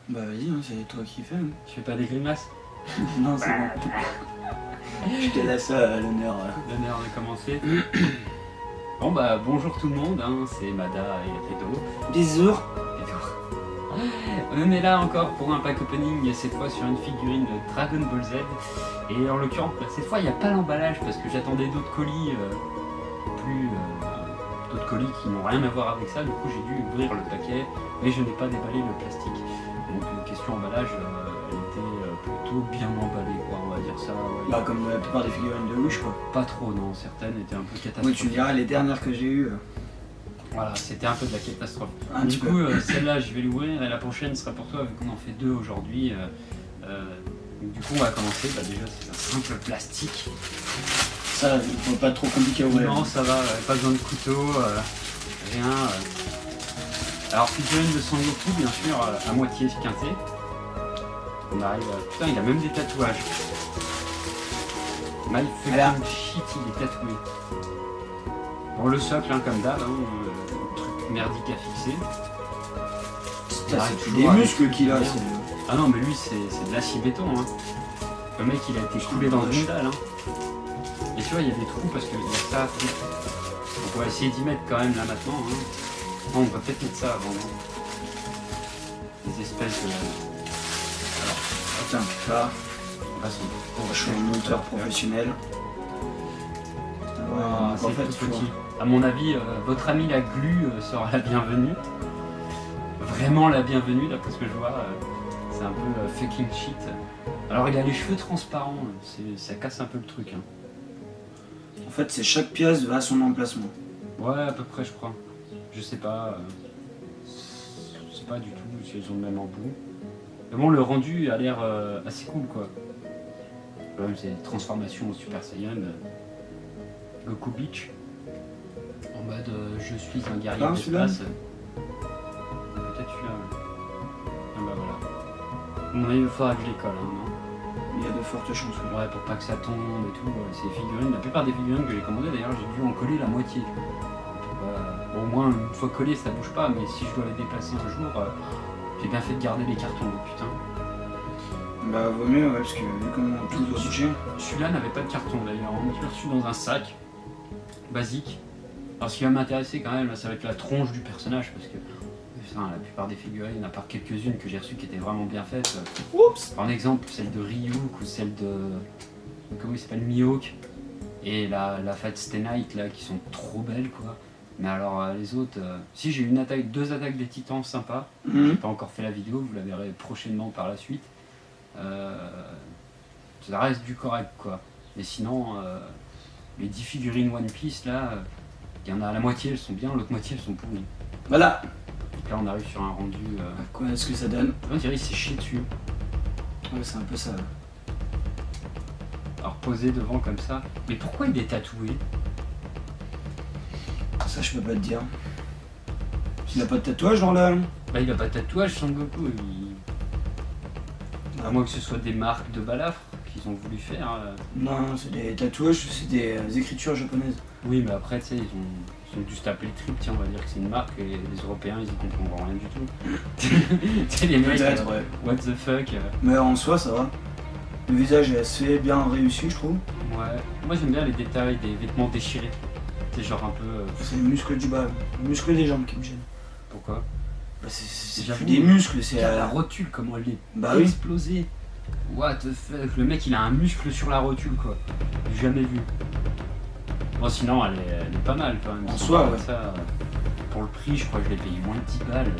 Bah vas-y, hein, c'est toi qui fais. Hein. Je fais pas des grimaces? Non, c'est bon. Je te laisse l'honneur. L'honneur de commencer. Bon bah bonjour tout le monde, hein, c'est Mada et Redo. Bisous. On est là encore pour un pack opening, cette fois sur une figurine de Dragon Ball Z. Et en l'occurrence, cette fois il n'y a pas l'emballage parce que j'attendais d'autres colis, d'autres colis qui n'ont rien à voir avec ça. Du coup j'ai dû ouvrir le paquet, mais je n'ai pas déballé le plastique. Donc question emballage, elle était plutôt bien emballée, quoi, on va dire ça. Ouais. Bah comme la plupart des figurines de Wish, quoi. Pas trop, non, certaines étaient un peu catastrophiques. Oui, tu me diras, les dernières que j'ai eues. Voilà, c'était un peu de la catastrophe. Un du petit coup, celle-là, je vais l'ouvrir et la prochaine sera pour toi, vu qu'on en fait deux aujourd'hui. Du coup, on va commencer. Bah, déjà, c'est un simple plastique. Ça, il faut pas trop compliqué à ouvrir. Non, ça va, pas besoin de couteau, rien. Alors, figurine de Sangoku, bien sûr, à moitié quinté. On arrive à... Putain, il a même des tatouages. My fucking shit, il est tatoué. Bon, le socle, hein, comme d'hab, hein, truc merdique à fixer. C'est des muscles qu'il a. Ah non, mais lui, c'est de l'acier béton. Hein. Le mec, il a été coulé dans une dalle. Hein. Et tu vois, il y a des trous parce qu'il y a ça. Donc on va essayer d'y mettre quand même là maintenant. Hein. Non, on va peut-être mettre ça avant. Hein. Des espèces de... Alors, tiens, ça. Je suis un monteur professionnel. Ah, c'est tout petit. À mon avis, votre ami la glu sera la bienvenue. Vraiment la bienvenue, d'après ce que je vois. C'est un peu fucking shit. Alors il a les cheveux transparents, ça casse un peu le truc. Hein. En fait, c'est chaque pièce va à son emplacement. Ouais, à peu près, je crois. Je sais pas. Je sais pas du tout si elles ont le même embout. Mais bon, le rendu a l'air assez cool, quoi. Quand même, c'est transformation au Super Saiyan. Goku Beach. En mode je suis un guerrier d'espace. Peut-être celui-là. Ah bah voilà. Mais il faudra que je les colle, hein, non? Il y a de fortes chances. Ouais, pour pas que ça tombe et tout. Ces figurines, la plupart des figurines que j'ai commandées d'ailleurs, j'ai dû en coller la moitié. Bon, au moins une fois collé, ça bouge pas, mais si je dois les déplacer un jour, j'ai bien fait de garder les cartons, putain. Bah vaut mieux, ouais, parce que vu comment tout doit bouger. Celui-là n'avait pas de carton d'ailleurs, on l'a reçu dans un sac basique. Alors ce qui va m'intéresser quand même, ça va être la tronche du personnage, parce que putain, la plupart des figurines, à part quelques-unes que j'ai reçues qui étaient vraiment bien faites. Oups. Par exemple, celle de Ryuk ou celle de... Comment il s'appelle, Mihawk. Et la Fat Stay Night là, qui sont trop belles, quoi. Mais alors les autres... Si j'ai deux attaques des titans sympas, j'ai pas encore fait la vidéo, vous la verrez prochainement par la suite. Ça reste du correct, quoi. Mais sinon, les 10 figurines One Piece là, il y en a la moitié, elles sont bien, l'autre moitié elles sont pourries. Voilà. Donc là on arrive sur un rendu... Quoi est-ce que ça donne? On dirait qu'il s'est chié dessus. Ouais, c'est un peu ça. Alors posé devant comme ça. Mais pourquoi il est tatoué? Ça je peux pas te dire. Il a pas de tatouage dans là? Bah il a pas de tatouage, Sangoku. À moins que ce soit des marques de balafre qu'ils ont voulu faire. Non, c'est des tatouages, c'est des écritures japonaises. Oui, mais après, tu sais, ils ont dû se taper le trip, tiens, on va dire que c'est une marque, et les Européens, ils y comprendront rien du tout. Tu sais, les mecs, ouais. What the fuck. Mais en soi, ça va. Le visage est assez bien réussi, je trouve. Ouais, moi j'aime bien les détails des vêtements déchirés. C'est genre un peu... C'est le muscle du bas, le muscle des jambes qui me gêne. Pourquoi? Bah c'est plus des muscles, c'est... La rotule, comment elle est explosée. What the fuck, le mec il a un muscle sur la rotule, quoi. J'ai jamais vu. Bon, sinon elle est pas mal quand même. En soi, ouais. Ça, pour le prix, je crois que je l'ai payé moins de 10 balles.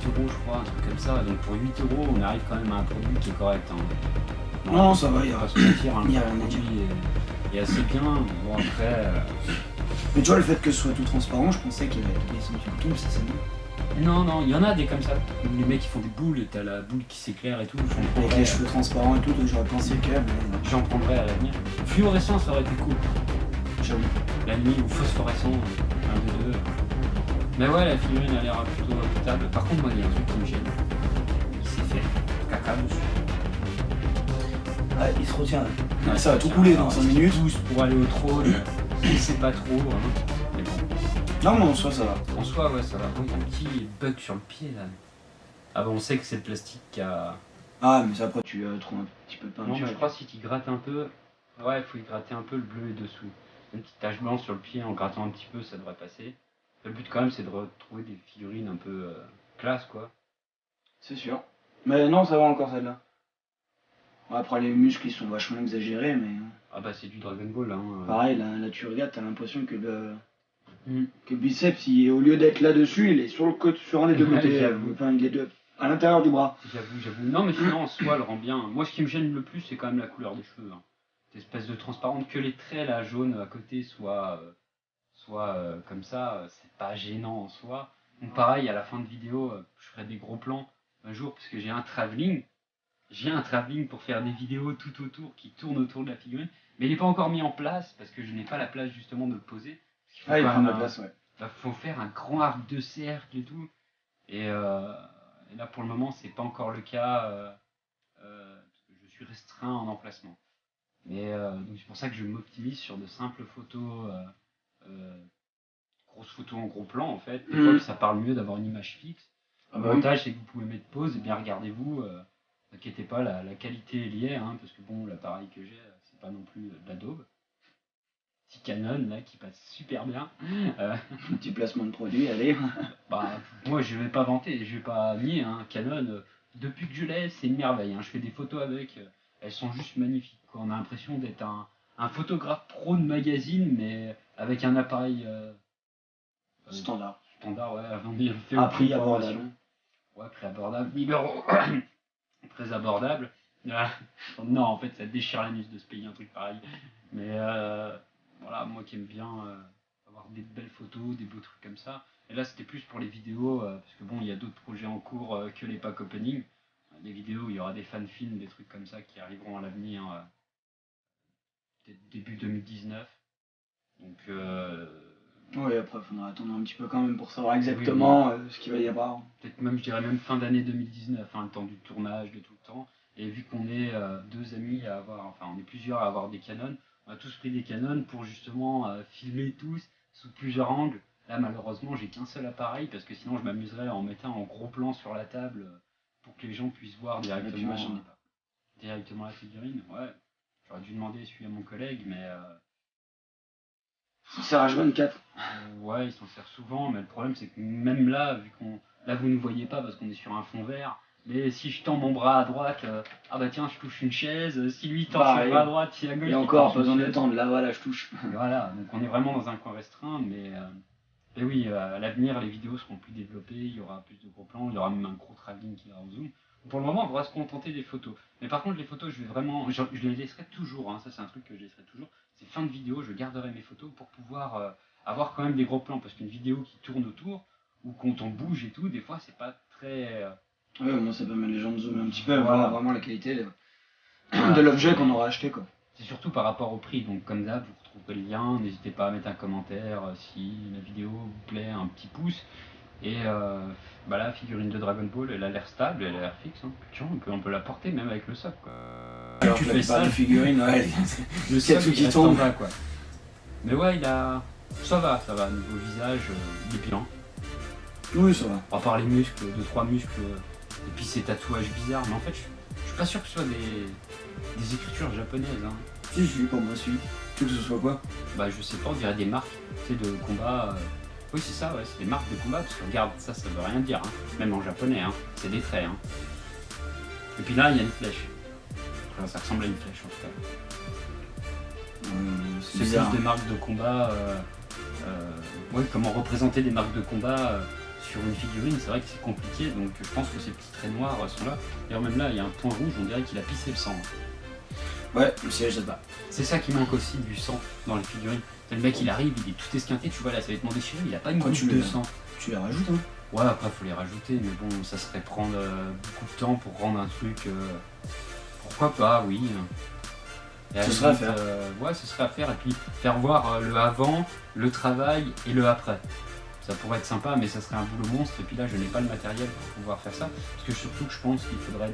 8 euros, je crois, un truc comme ça. Donc pour 8 euros, on arrive quand même à un produit qui est correct. Hein. Non, ça va, il y a pas se mentir, hein, rien à le dire. produit est assez bien. Bon, après. Mais tu vois, le fait que ce soit tout transparent, je pensais qu'il y avait des symptômes, ça c'est bien. Non, non, il y en a des comme ça. Les mecs qui font des boules, t'as la boule qui s'éclaire et tout. Avec les cheveux transparents et tout, j'aurais pensé que... J'en prendrais à l'avenir. Fluorescent, ça aurait été cool. J'avoue. La nuit ou phosphorescent, un des deux. Mais ouais, la figurine a l'air plutôt potable. Par contre, moi, il y a un truc qui me gêne. Il s'est fait caca dessus. Ah, il se retient. Ouais, ça va tout couler dans 5 minutes. Il pousse pour aller au trône. Il sait pas trop. Hein. Mais bon. Non, mais en soi, ça va. En soi, ouais, ça va. Oui, il y a un petit bug sur le pied là. Ah bah on sait que c'est le plastique qui a... Ah, mais ça, après, tu trouves un petit peu de Non, peinture. mais je crois que si tu grattes un peu... Ouais, il faut y gratter un peu le bleu et dessous. Une petite tache blanche sur le pied, en grattant un petit peu, ça devrait passer. Le but quand même, c'est de retrouver des figurines un peu classe, quoi. C'est sûr. Mais non, ça va encore celle-là. Après, les muscles, ils sont vachement exagérés, mais Ah bah c'est du Dragon Ball, hein. pareil, là, tu regardes, t'as l'impression que Mm. que le biceps, au lieu d'être là-dessus, il est sur le côté, sur un des deux Ouais, côtés. j'avoue. Enfin, il est à l'intérieur du bras. J'avoue. Non, mais sinon, en soi, elle rend bien. Moi, ce qui me gêne le plus, c'est quand même la couleur des cheveux. Hein. Cette espèce de transparente, que les traits, là, jaunes à côté, soient comme ça, c'est pas gênant en soi. Donc, pareil, à la fin de vidéo, je ferai des gros plans un jour, parce que j'ai un travelling. J'ai un travelling pour faire des vidéos tout autour, qui tournent autour de la figurine. Mais il n'est pas encore mis en place, parce que je n'ai pas la place, justement, de le poser. Parce qu'il faut Ah, il quand prend de même la place, ouais. faut faire un grand arc de cercle et tout. Et là, pour le moment, c'est pas encore le cas, parce que je suis restreint en emplacement. Mais donc c'est pour ça que je m'optimise sur de simples photos, grosses photos en gros plan en fait. Des fois que ça parle mieux d'avoir une image fixe. Ah bah oui. L'avantage c'est que vous pouvez mettre pause et bien regardez-vous. N'inquiétez pas, la qualité est liée, hein, parce que bon, l'appareil que j'ai, c'est pas non plus de l'Adobe. Petit Canon là qui passe super bien. Un petit placement de produit, allez. Bah, moi je vais pas vanter, je vais pas nier, hein. Canon, depuis que je l'ai, c'est une merveille. Hein. Je fais des photos avec, elles sont juste magnifiques. Quoi. On a l'impression d'être un photographe pro de magazine, mais avec un appareil Standard. standard, ouais, avant de fait À au prix formation. abordable. Ouais, prix abordable, 1000 €. Très abordable. Ah, non, en fait, ça déchire l'anus de se payer un truc pareil. Mais voilà, moi qui aime bien avoir des belles photos, des beaux trucs comme ça. Et là, c'était plus pour les vidéos, parce que bon, il y a d'autres projets en cours que les pack opening. Des vidéos où il y aura des fan-films, des trucs comme ça qui arriveront à l'avenir, peut-être début 2019. Donc, Oui, après, il faudra attendre un petit peu quand même pour savoir exactement ce qu'il va y avoir. peut-être même, je dirais même fin d'année 2019, hein, le temps du tournage, de tout le temps. Et vu qu'on est deux amis à avoir, enfin on est plusieurs à avoir des Canon, on a tous pris des Canon pour justement filmer tous sous plusieurs angles. Là malheureusement j'ai qu'un seul appareil parce que sinon je m'amuserais en mettant en gros plan sur la table pour que les gens puissent voir directement, directement la figurine. Ouais, j'aurais dû demander celui à mon collègue mais... Ça sert à H24. Ouais, il s'en sert souvent, mais le problème c'est que même là, vu qu'on. Là vous ne voyez pas parce qu'on est sur un fond vert, mais si je tends mon bras à droite, ah bah tiens, je touche une chaise, si lui tend son bras à droite, si à gauche. Et encore, pas besoin de tendre, là voilà, je touche. Voilà, donc on est vraiment dans un coin restreint, mais oui, à l'avenir, les vidéos seront plus développées, il y aura plus de gros plans, il y aura même un gros travelling qui ira en zoom. Pour le moment, on va se contenter des photos. Mais par contre, les photos, je vais vraiment. Je les laisserai toujours, hein, ça c'est un truc que je laisserai toujours. C'est fin de vidéo, je garderai mes photos pour pouvoir avoir quand même des gros plans. Parce qu'une vidéo qui tourne autour, ou quand on bouge et tout, des fois c'est pas très. Ouais, moi ça permet les gens de zoomer un petit peu, Voilà. voir vraiment la qualité de l'objet qu'on aura acheté quoi. C'est surtout par rapport au prix, donc comme d'hab, vous retrouverez le lien, n'hésitez pas à mettre un commentaire si la vidéo vous plaît, un petit pouce. Et bah la figurine de Dragon Ball, elle a l'air stable, elle a l'air fixe. Hein. Tiens, on peut la porter même avec le soc. Quoi. Alors tu que fais ça, de figurine, ouais. le soc, soc qui il tombe. bas, quoi. Mais ouais, il a. Ça va, niveau visage, il est bien. Oui, ça va. À part les muscles, 2-3 muscles, et puis ces tatouages bizarres. Mais en fait, je suis pas sûr que ce soit des écritures japonaises. Hein. Si, pour moi, si. Tu veux que ce soit quoi? Bah, je sais pas, on dirait des marques de combat. Oui, c'est ça, ouais, c'est des marques de combat, parce que regarde, ça veut rien dire, hein. Même en japonais, hein. C'est des traits. Hein. Et puis là, il y a une flèche. Enfin, ça ressemble à une flèche en tout cas. C'est bizarre. plus des marques de combat. Ouais, comment représenter des marques de combat sur une figurine, c'est vrai que c'est compliqué, donc je pense que ces petits traits noirs sont là. D'ailleurs, même là, il y a un point rouge, on dirait qu'il a pissé le sang. Ouais, le siège ça se bat. C'est ça qui manque aussi du sang dans les figurines. Le mec il arrive, il est tout esquinté, tu vois là, ça va être mon déchiré, il a pas une goutte de sang. Tu les rajoutes, hein? Ouais, après faut les rajouter, mais bon, ça serait prendre beaucoup de temps pour rendre un truc. Pourquoi pas, oui. Ce serait à faire. Ouais, ce serait à faire, et puis faire voir le avant, le travail et le après. Ça pourrait être sympa, mais ça serait un boulot monstre, et puis là je n'ai pas le matériel pour pouvoir faire ça. Parce que surtout que je pense qu'il faudrait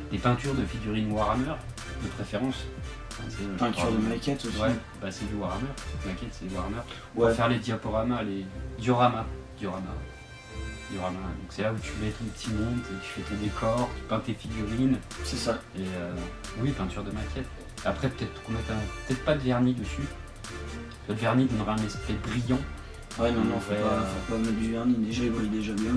des peintures de figurines Warhammer, de préférence. Peinture de maquette aussi. Ouais, bah c'est du Warhammer. Maquette c'est Warhammer. Ouais. Pour faire les diaporamas, les dioramas. diorama. Donc c'est là où tu mets ton petit monde, tu fais ton décor, tu peins tes figurines. C'est ça. Et oui, peinture de maquette. Après, peut-être qu'on mettra peut-être pas de vernis dessus. Le vernis donnera un aspect brillant. Ouais, non, faut pas mettre du vernis. Déjà, il brille déjà bien.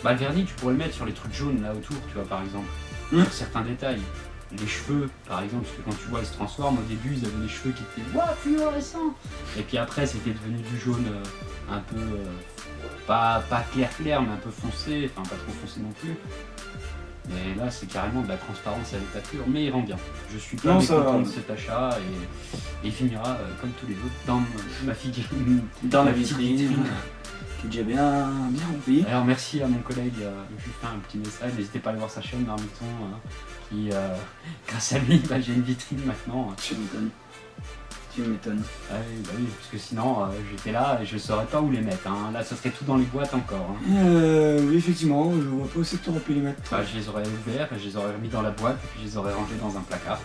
Bah, le vernis, tu pourrais le mettre sur les trucs jaunes là autour, tu vois, par exemple. Sur certains détails. Les cheveux, par exemple, parce que quand tu vois, ils se transforment, au début, ils avaient des cheveux qui étaient fluorescents. Et puis après, c'était devenu du jaune un peu. Pas clair, mais un peu foncé, enfin pas trop foncé non plus. Mais là, c'est carrément de la transparence à l'état pur, mais il rend bien. Je suis pas mécontent de cet achat et il finira comme tous les autres dans ma figurine, dans la vitrine. Qui est déjà bien rempli. Alors merci à mon collègue, je lui fais un petit message, n'hésitez pas à aller voir sa chaîne Marmiton, qui grâce à lui, j'ai une vitrine maintenant. Tu m'étonnes. Ah oui, parce que sinon j'étais là et je saurais pas où les mettre. Là, ce serait tout dans les boîtes encore. Oui, effectivement, je vois pas où c'est que tu aurais pu les mettre. Je les aurais ouverts, je les aurais remis dans la boîte et puis je les aurais rangés dans un placard.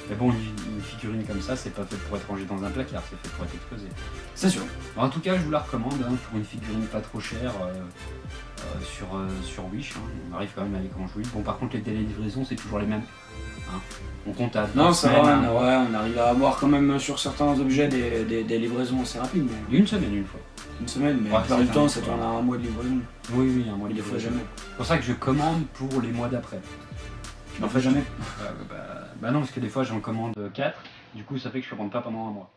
Mais bon, une figurine comme ça, c'est pas fait pour être rangée dans un placard, c'est fait pour être exposé. C'est sûr. En tout cas, je vous la recommande pour une figurine pas trop chère sur Wish. On arrive quand même à les commander. Bon, par contre, les délais de livraison, c'est toujours les mêmes. On compte à 2 Non, semaines. ça va, on arrive à avoir quand même sur certains objets des livraisons assez rapides. Mais... Une semaine, une fois. Une semaine, mais la plupart du temps, ça tourne à un mois de livraison. Oui, un mois de livraison. Des fois jamais. C'est pour ça que je commande pour les mois d'après. Tu n'en fais jamais Bah non, parce que des fois j'en commande 4, du coup ça fait que je commande pas pendant un mois.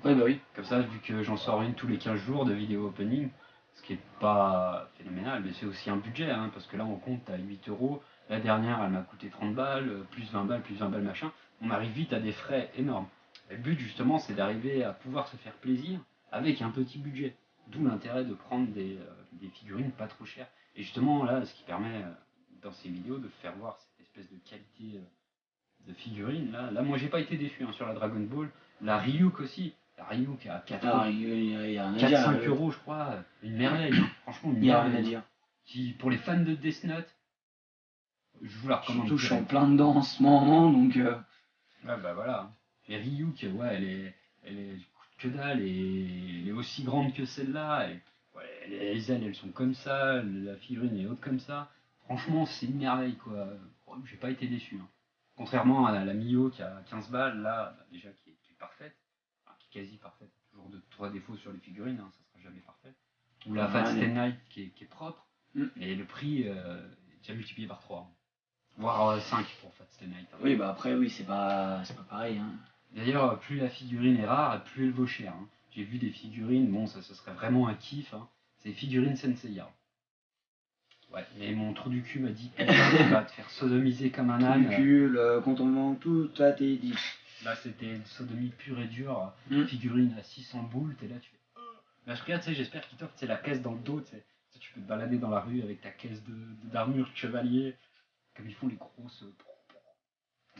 Ouais, bah oui. Comme ça, vu que j'en sors une tous les 15 jours de vidéo opening, ce qui est pas phénoménal, mais c'est aussi un budget, parce que là on compte à 8 €. La dernière elle m'a coûté 30 balles, plus 20 balles machin. On arrive vite à des frais énormes. Et le but justement c'est d'arriver à pouvoir se faire plaisir avec un petit budget. D'où l'intérêt de prendre des figurines pas trop chères. Et justement là, ce qui permet dans ces vidéos de faire voir cette espèce de qualité de figurines. Là moi j'ai pas été déçu sur la Dragon Ball. La Ryuk aussi. La Ryuk à 4 4-5 € je crois. Une merveille. Franchement une merveille. Il y a rien à dire. Pour les fans de Death Note, je vous la recommande. Surtout je suis en plein dedans en ce moment donc... Ouais bah voilà. Et Ryuk, elle est que dalle et elle est aussi grande que celle-là. Les ailes elles sont comme ça, la figurine est haute comme ça. Franchement c'est une merveille quoi. J'ai pas été déçu. Contrairement à la Mio qui a 15 balles, là déjà qui est parfaite, qui est quasi parfaite. Toujours 3 défauts sur les figurines, ça sera jamais parfait. Ou la Fat Stay Night qui est propre, et le prix est déjà multiplié par 3. Voire 5 pour Fat Stay Night. Oui bah après oui c'est pas pareil. D'ailleurs plus la figurine est rare, plus elle vaut cher. J'ai vu des figurines, bon ça ce serait vraiment un kiff, c'est figurines Senseiya. Ouais, mais mon trou du cul m'a dit que tu vas te faire sodomiser comme un âne. Trou du cul, le contournement, tout a été dit. Là c'était une sodomie pure et dure, figurine à 600 boules, t'es là tu fais... Là je regarde, j'espère qu'il t'offre la caisse dans le dos, tu peux te balader dans la rue avec ta caisse d'armure de chevalier, comme ils font les grosses...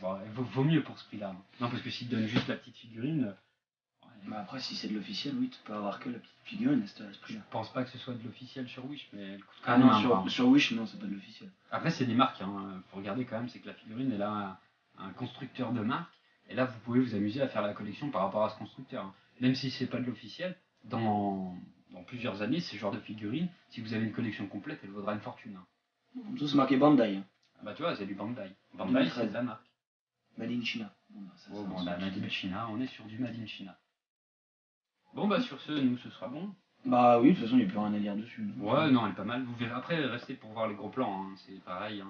Bon, vaut mieux pour ce prix-là. Non, parce que s'ils te donnent juste la petite figurine... Bah après, si c'est de l'officiel, oui, tu peux avoir que la petite figurine à ce prix-là. Je pense pas que ce soit de l'officiel sur Wish, mais elle coûte quand même sur Wish, non, c'est pas de l'officiel. Après, c'est des marques, faut regarder quand même, c'est que la figurine, elle a un constructeur de marque, et là, vous pouvez vous amuser à faire la collection par rapport à ce constructeur. Même si c'est pas de l'officiel, dans plusieurs années, ce genre de figurine, si vous avez une collection complète, elle vaudra une fortune. Tout c'est marqué Bandai. Bah tu vois, c'est du Bandai. Bandai, c'est de la marque. Made in China. Made in China, on est sur du Made in China. Bon bah sur ce, nous ce sera bon. Bah oui, de toute façon il n'y a plus rien à dire dessus. Ouais, non, elle est pas mal. Vous verrez après, restez pour voir les gros plans, c'est pareil.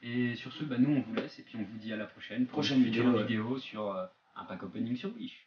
Et sur ce, nous on vous laisse et puis on vous dit à la prochaine pour une vidéo sur un pack opening sur Wish.